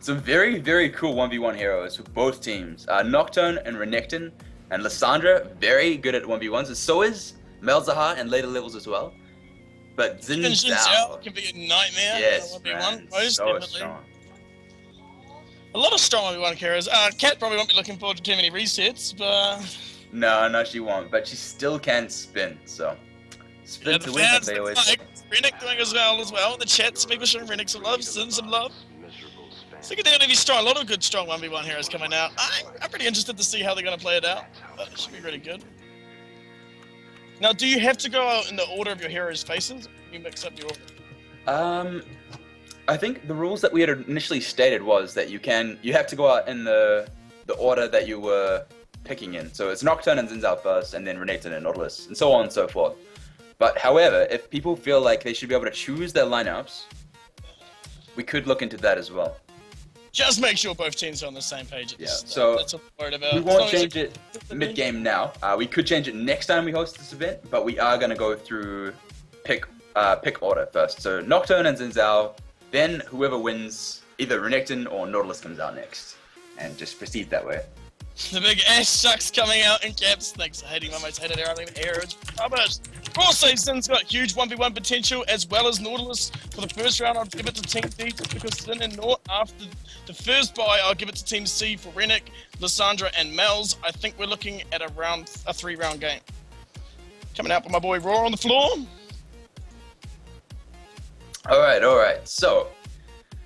Some very, very cool 1v1 heroes for both teams. Nocturne and Renekton and Lissandra, very good at 1v1s, and so is Malzahar and later levels as well. But Even Xin Jin Zhao Zhao, can be a nightmare yes, in a 1v1, man, most so definitely. strong. A lot of strong 1v1 heroes. Cat probably won't be looking forward to too many resets, but... No, she won't, but she still can spin, so... Spin Yeah, to the win, as fans they look always say. like Rennick doing as well. The chat's people showing Rennick some love, Sin some love. So they're going to be strong. A lot of good strong 1v1 heroes coming out. I'm pretty interested to see how they're going to play it out, but it should be really good. Now, do you have to go out in the order of your heroes' faces? Can you mix up your... I think the rules that we had initially stated was that you have to go out in the order that you were picking in. So it's Nocturne and Xin Zhao first, and then Renekton and Nautilus, and so on and so forth. But however, if people feel like they should be able to choose their lineups, we could look into that as well. Just make sure both teams are on the same page at the start. So that's what I'm worried about. we won't change it mid-game now. We could change it next time we host this event, but we are going to go through pick order first. So Nocturne and Xin Zhao, then whoever wins, either Renekton or Nautilus comes out next, and just proceed that way. The big ass sucks coming out in caps. Thanks for hating my most hated arrow. Arrows rubbish. Sin's got huge 1v1 potential as well as Nautilus. For the first round, I'll give it to Team D just because Sin and Naut. After the first bye, I'll give it to Team C for Rennick, Lissandra, and Mel's. I think we're looking at a 3-round game. Coming out with my boy Raw on the floor. Alright. So,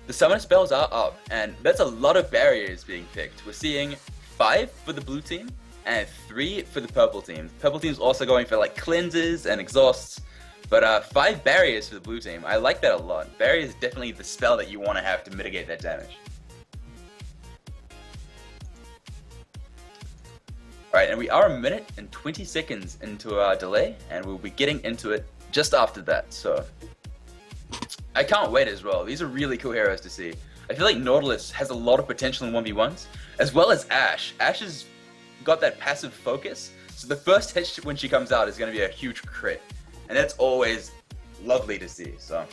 the summon spells are up, and that's a lot of barriers being picked. We're seeing 5 for the blue team and 3 for the purple team. The purple team's also going for like cleanses and exhausts, but 5 barriers for the blue team. I like that a lot. Barrier is definitely the spell that you want to have to mitigate that damage. Alright, and we are 1 minute and 20 seconds into our delay, and we'll be getting into it just after that, so... I can't wait as well. These are really cool heroes to see. I feel like Nautilus has a lot of potential in 1v1s, as well as Ashe. Ashe has got that passive focus, so the first hit when she comes out is going to be a huge crit. And that's always lovely to see, so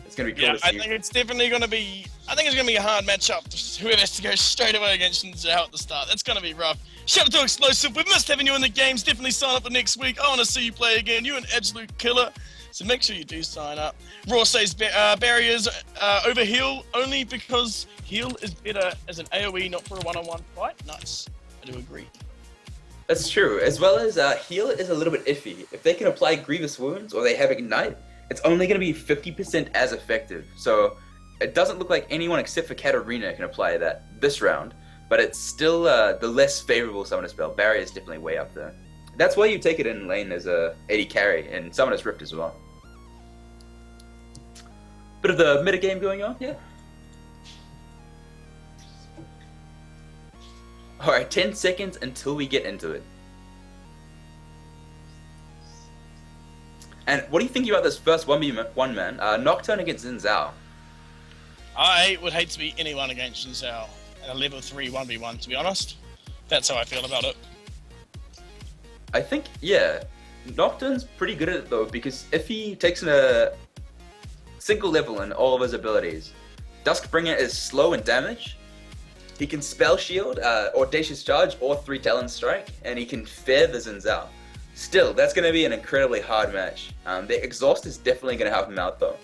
it's going to be cool to see. I think it's definitely going to be... I think it's going to be a hard matchup. Whoever has to go straight away against Xin Zhao at the start. That's going to be rough. Shout out to Explosive. We missed having you in the games. Definitely sign up for next week. I want to see you play again. You're an absolute killer. So make sure you do sign up. Raw says barriers over heal only because heal is better as an AoE, not for a one-on-one fight. Nice. I do agree. That's true. As well as heal is a little bit iffy. If they can apply Grievous Wounds or they have Ignite, it's only going to be 50% as effective. So it doesn't look like anyone except for Katarina can apply that this round. But it's still the less favorable summoner spell. Barrier is definitely way up there. That's why you take it in lane as a AD carry and Summoner's Rift as well. Bit of the metagame going on, yeah. Alright, 10 seconds until we get into it. And what do you think about this first 1v1 man? Nocturne against Xin Zhao. I would hate to be anyone against Xin Zhao at a level 3 1v1, to be honest. That's how I feel about it. I think, yeah, Nocturne's pretty good at it though, because if he takes a single level in all of his abilities, Duskbringer is slow in damage, he can Spell Shield, Audacious Charge, or 3 Talon Strike, and he can fear the Xin Zhao. Still, that's going to be an incredibly hard match. The Exhaust is definitely going to help him out though.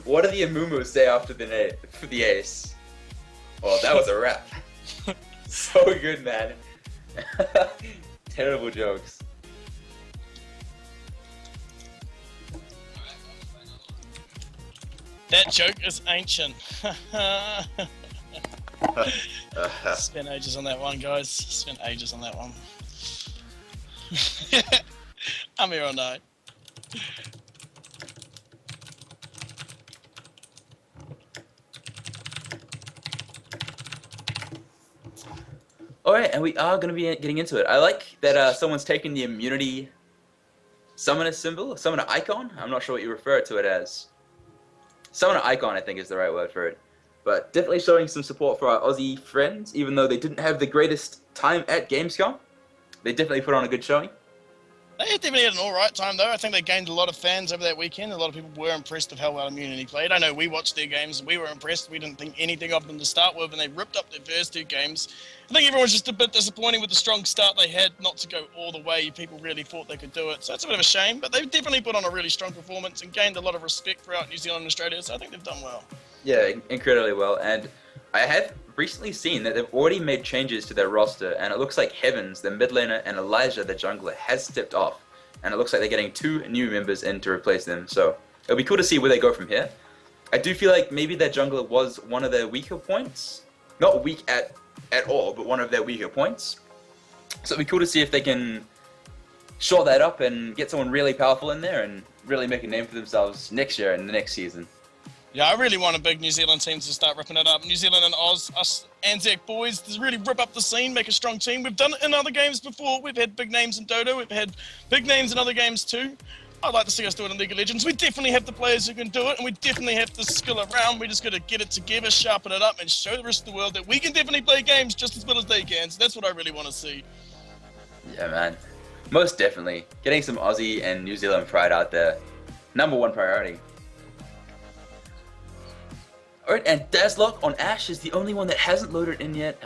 What do the Amumu say after the ace? Oh, that was a wrap. So good, man. Terrible jokes. That joke is ancient. Spent ages on that one, guys. Spent ages on that one. I'm here all night. Alright, and we are going to be getting into it. I like that someone's taken the immunity summoner symbol, summoner icon. I'm not sure what you refer to it as. Summoner icon, I think, is the right word for it. But definitely showing some support for our Aussie friends, even though they didn't have the greatest time at Gamescom. They definitely put on a good showing. They definitely had an alright time though. I think they gained a lot of fans over that weekend. A lot of people were impressed with how well Immunity played. I know we watched their games and we were impressed. We didn't think anything of them to start with, and they ripped up their first 2 games. I think everyone's just a bit disappointed with the strong start they had, not to go all the way. People really thought they could do it. So it's a bit of a shame, but they've definitely put on a really strong performance and gained a lot of respect throughout New Zealand and Australia, so I think they've done well. Yeah, incredibly well. And I have recently seen that they've already made changes to their roster, and it looks like Heavens, the mid laner, and Elijah, the jungler, has stepped off. And it looks like they're getting 2 new members in to replace them. So it'll be cool to see where they go from here. I do feel like maybe their jungler was one of their weaker points. Not weak at all, but one of their weaker points. So it'll be cool to see if they can shore that up and get someone really powerful in there and really make a name for themselves next year and the next season. Yeah, I really want a big New Zealand team to start ripping it up. New Zealand and Oz, us Anzac boys, to really rip up the scene, make a strong team. We've done it in other games before. We've had big names in Dodo. We've had big names in other games too. I'd like to see us do it in League of Legends. We definitely have the players who can do it, and we definitely have the skill around. We just got to get it together, sharpen it up, and show the rest of the world that we can definitely play games just as well as they can. So that's what I really want to see. Yeah, man. Most definitely. Getting some Aussie and New Zealand pride out there. #1 priority. Alright, and Dazlock on Ashe is the only one that hasn't loaded in yet.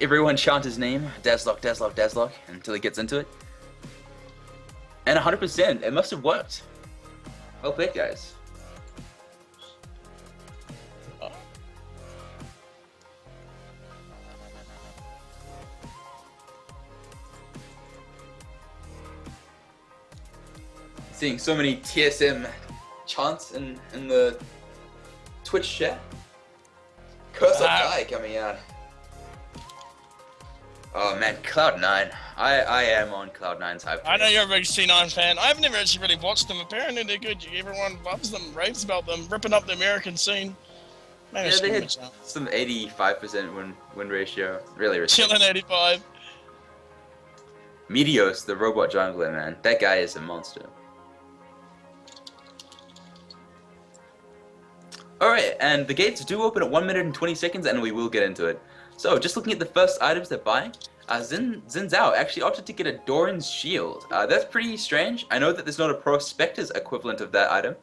Everyone chant his name, Dazlock, Dazlock, Dazlock, until he gets into it. And 100%, it must have worked. Well played, guys. Seeing so many TSM chants in the Twitch chat. Curse of Die coming out. Oh man, Cloud9. I am on Cloud9's hype. I know you're a big C9 fan. I've never actually really watched them. Apparently they're good. Everyone loves them, raves about them, ripping up the American scene. Maybe yeah, they had some 85% win ratio. Really risky. Chillin' 85. Meteos, the robot jungler, man. That guy is a monster. Alright, and the gates do open at 1 minute and 20 seconds, and we will get into it. So, just looking at the first items they're buying, Xin Zhao actually opted to get a Doran's Shield. That's pretty strange. I know that there's not a Prospector's equivalent of that item,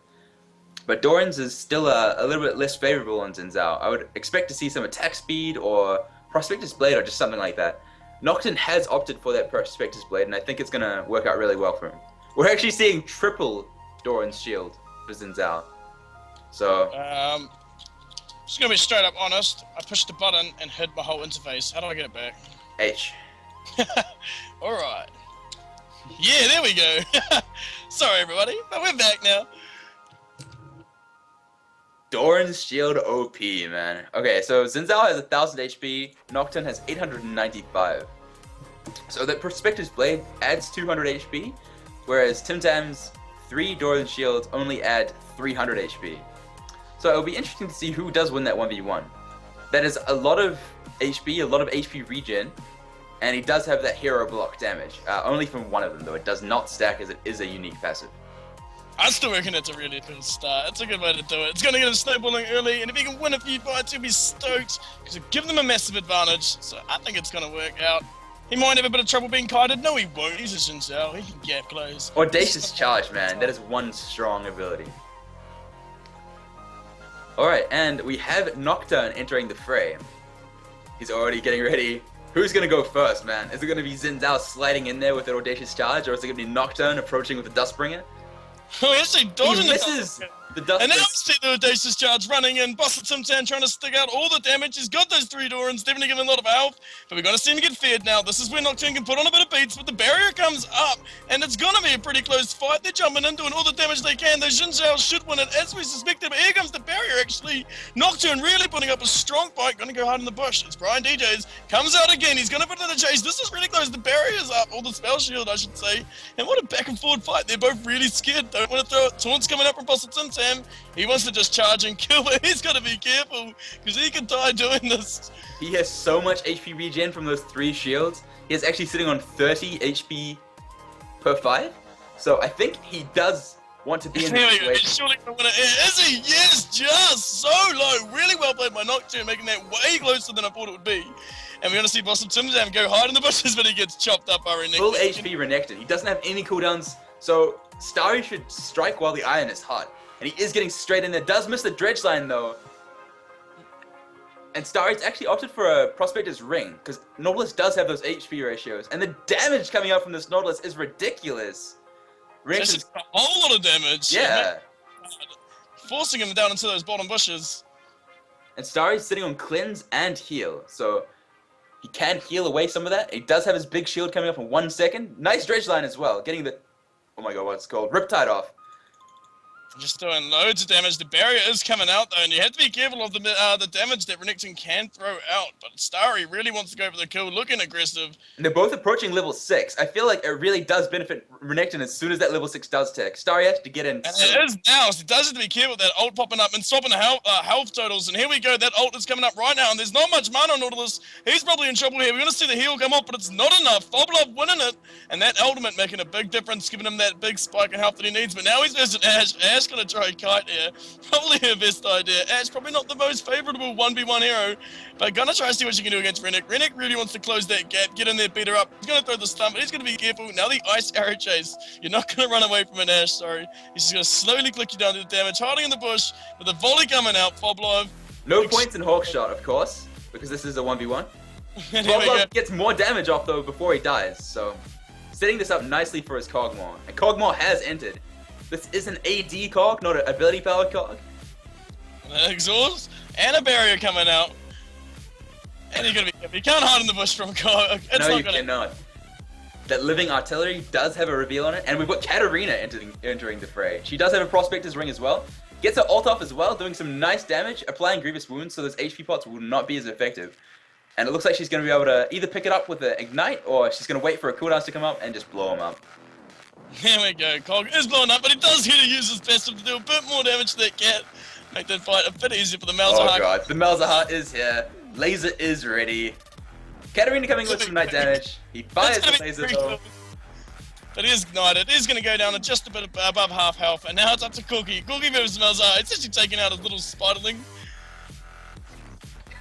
but Doran's is still a little bit less favorable on Xin Zhao. I would expect to see some attack speed or Prospector's Blade or just something like that. Nocturne has opted for that Prospector's Blade, and I think it's going to work out really well for him. We're actually seeing triple Doran's Shield for Xin Zhao. So... just gonna be straight up honest, I pushed the button and hid my whole interface. How do I get it back? H. Alright. Yeah, there we go. Sorry everybody, but we're back now. Doran's Shield OP, man. Okay, so Xin Zhao has 1000 HP, Nocturne has 895. So that Prospector's Blade adds 200 HP, whereas Tim Tam's 3 Doran's Shields only add 300 HP. So it'll be interesting to see who does win that 1v1. That is a lot of HP, a lot of HP regen, and he does have that hero block damage. Only from one of them though, it does not stack as it is a unique passive. I still reckon it's a really good start. It's a good way to do it. It's going to get him snowballing early, and if he can win a few fights, he'll be stoked, because it'll give them a massive advantage, so I think it's going to work out. He might have a bit of trouble being kited. No, he won't. He's a Xin Zhao. He can gap close. Audacious Charge, man. That is one strong ability. Alright, and we have Nocturne entering the fray. He's already getting ready. Who's gonna go first, man? Is it gonna be Xin Zhao sliding in there with an Audacious Charge, or is it gonna be Nocturne approaching with the Dustbringer? Oh, he actually dodging He misses the Dustbringer. And now we see the Audacious Charge running in. Buster Tim Tam trying to stick out all the damage. He's got those 3 Dorans, definitely giving a lot of health. But we're going to see him get feared now. This is where Nocturne can put on a bit of beats, but the barrier comes up. And it's going to be a pretty close fight. They're jumping in, doing all the damage they can. Those Xin Zhao should win it, as we suspected. But here comes the barrier, actually. Nocturne really putting up a strong fight. Going to go hard in the bush. It's Brian DJs. Comes out again. He's going to put in the chase. This is really close. The barrier's up. Or the spell shield, I should say. And what a back and forward fight. They're both really scared. Don't want to throw it. Taunt's coming up from Buster Tim Tam. He wants to just charge and kill, but he's got to be careful, because he can die doing this. He has so much HP regen from those 3 shields. He is actually sitting on 30 HP per fight. So I think he does want to be in this situation. Surely gonna win it. Is he? Yes, just so low. Really well played by Nocturne, making that way closer than I thought it would be. And we're going to see Blossom Timzam go hide in the bushes, but he gets chopped up by Renekton. Full HP Renekton. He doesn't have any cooldowns, so Starry should strike while the iron is hot. And he is getting straight in there. Does miss the dredge line, though. And Starry's actually opted for a Prospector's Ring, because Nautilus does have those HP ratios. And the damage coming out from this Nautilus is ridiculous. It's just a whole lot of damage. Yeah. Forcing him down into those bottom bushes. And Starry's sitting on Cleanse and Heal, so he can heal away some of that. He does have his big shield coming up in 1 second. Nice dredge line as well, getting the, oh my god, what's it called? Riptide off. Just doing loads of damage. The barrier is coming out though, and you have to be careful of the damage that Renekton can throw out. But Starry really wants to go for the kill, looking aggressive. And they're both approaching level 6. I feel like it really does benefit Renekton as soon as that level 6 does tick. Starry has to get in. And it is now, so he does have to be careful with that ult popping up and swapping the health totals. And here we go, that ult is coming up right now, and there's not much mana on Nautilus. He's probably in trouble here. We're going to see the heal come off, but it's not enough. Foblov winning it, and that ultimate making a big difference, giving him that big spike in health that he needs. But now he's versus Ash. Ash going to try a kite here. Probably her best idea. Ash probably not the most favourable 1v1 hero, but gonna try to see what she can do against Rennek. Rennek really wants to close that gap, get in there, beat her up. He's gonna throw the stun, but he's gonna be careful. Now the ice arrow chase. You're not gonna run away from an Ash, sorry. He's just gonna slowly click you down to the damage, hiding in the bush, with the volley coming out, Foblov. No points in Hawkshot, of course, because this is a 1v1. Foblov gets more damage off though before he dies, so setting this up nicely for his Kog'Maw. And Kog'Maw has entered. This is an AD cog, not an ability powered cog. Exhaust and a barrier coming out. And you're gonna be, you can't hide in the bush from cog. It's no, not you gonna... cannot. That living artillery does have a reveal on it, and we've got Katarina entering the fray. She does have a Prospector's Ring as well. Gets her ult off as well, doing some nice damage, applying grievous wounds, so those HP pots will not be as effective. And it looks like she's going to be able to either pick it up with an Ignite, or she's going to wait for her cooldowns to come up and just blow them up. Here we go, Cog is blowing up, but he does here to use his passive to do a bit more damage to that cat. Make that fight a bit easier for the Malzahar. Oh god, the Malzahar is here. Laser is ready. Katarina coming with some night damage. He fires the laser though. But he is ignited. He's going to go down to just a bit above half health. And now it's up to Cookie. Cookie versus Malzahar. It's actually taking out his little spiderling.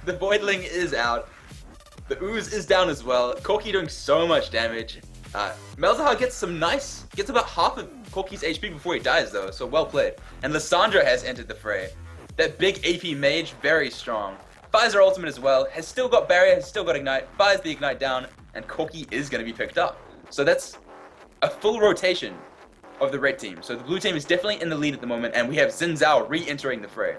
The Voidling is out. The Ooze is down as well. Corki doing so much damage. Malzahar gets about half of Corki's HP before he dies though, so well played. And Lissandra has entered the fray. That big AP mage, very strong. Fires her ultimate as well, has still got barrier, has still got ignite, fires the ignite down, and Corki is going to be picked up. So that's a full rotation of the red team. So the blue team is definitely in the lead at the moment, and we have Xin Zhao re-entering the fray.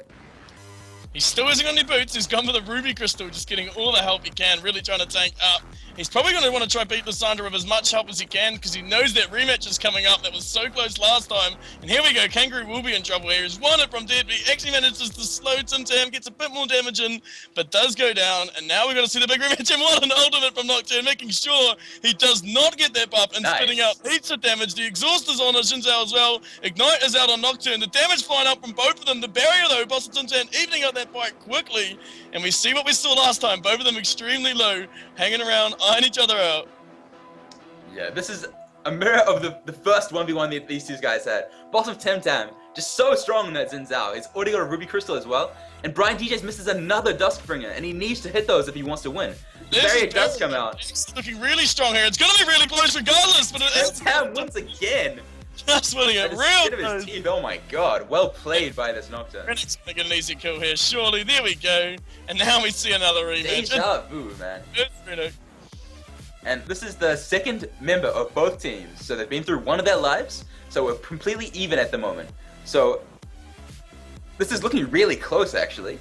He still isn't on any boots. He's gone for the Ruby Crystal, just getting all the help he can, really trying to tank up. He's probably going to want to try beat Lissandra with as much help as he can, because he knows that rematch is coming up. That was so close last time. And here we go. Kangaroo will be in trouble here. He's won it from dead, but he actually manages to slow Tim, gets a bit more damage in, but does go down. And now we're going to see the big rematch. And what an ultimate from Nocturne, making sure he does not get that buff and spitting out heaps of damage. The exhaust is on Xin Zhao as well. Ignite is out on Nocturne. The damage flying up from both of them. The barrier, though, Boss of Tim evening out that fight quickly. And we see what we saw last time. Both of them extremely low, hanging around, eyeing each other out. Yeah, this is a mirror of the first 1v1 that these two guys had. Boss of Temtam, just so strong in that Xin Zhao. He's already got a Ruby Crystal as well. And Brian DJs misses another Duskbringer, and he needs to hit those if he wants to win. The barrier does come out. It's looking really strong here. It's going to be really close regardless, but Temtam wins again. Just winning it real close. Oh my god, well played by this Nocturne. Renek's gonna get an easy kill here, surely. There we go. And now we see another rematch. Deja vu, man. And this is the second member of both teams. So they've been through one of their lives, so we're completely even at the moment. So this is looking really close, actually.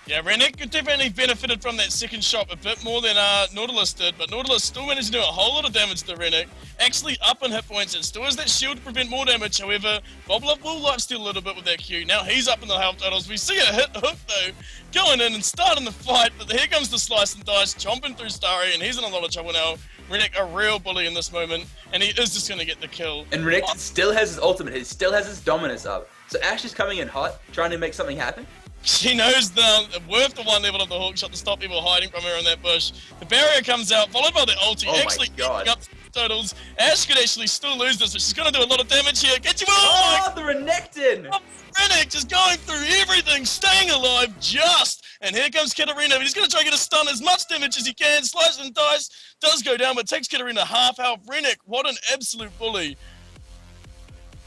Yeah, Rennek definitely benefited from that second shot a bit more than Nautilus did, but Nautilus still managed to do a whole lot of damage to Rennek. Actually up in hit points, and still has that shield to prevent more damage. However, Boblov will lifesteal a little bit with that Q. Now he's up in the health totals. We see a hit hook though, going in and starting the fight, but here comes the slice and dice, chomping through Starry, and he's in a lot of trouble now. Rennek a real bully in this moment, and he is just going to get the kill. And Rennek still has his ultimate, he still has his dominance up. So Ash is coming in hot, trying to make something happen. She knows the worth the one level of the hook shot to stop people hiding from her in that bush. The barrier comes out, followed by the ulti. Oh actually my god. Up totals. Ash could actually still lose this, but she's going to do a lot of damage here. Get you the Renekton! Rennek just going through everything, staying alive just And here comes Katarina, but he's going to try to get a stun as much damage as he can. Slice and dice does go down, but takes Katarina half health. Renek, what an absolute bully.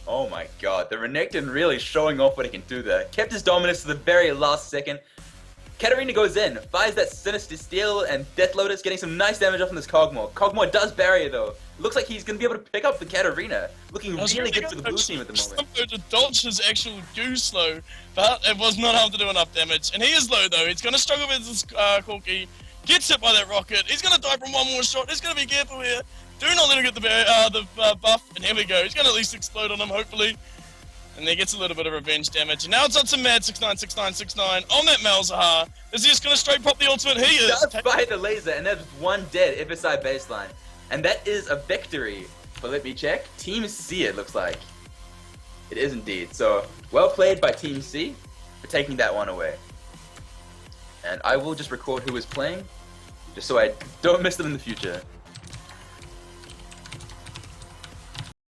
Oh my god, the Renekton really showing off what he can do there. Kept his dominance to the very last second. Katarina goes in, fires that Sinister Steel, and Death Lotus getting some nice damage off from this Kog'Maw. Kog'Maw does barrier though. Looks like he's going to be able to pick up the Katarina. Looking really good for the blue team at the moment. To dodge his actual goose slow, but it was not able to do enough damage. And he is low though, he's going to struggle with this Corki. Gets hit by that rocket, he's going to die from one more shot, he's going to be careful here. Do not let him get the buff, and here we go. He's going to at least explode on him, hopefully. And he gets a little bit of revenge damage. And now it's up to Mad 696969 on that Malzahar. Is he just going to straight pop the ultimate? He is. Does fire the laser, and that's one dead FSI baseline. And that is a victory. But let me check. Team C, it looks like. It is indeed. So, well played by Team C for taking that one away. And I will just record who is playing, just so I don't miss them in the future.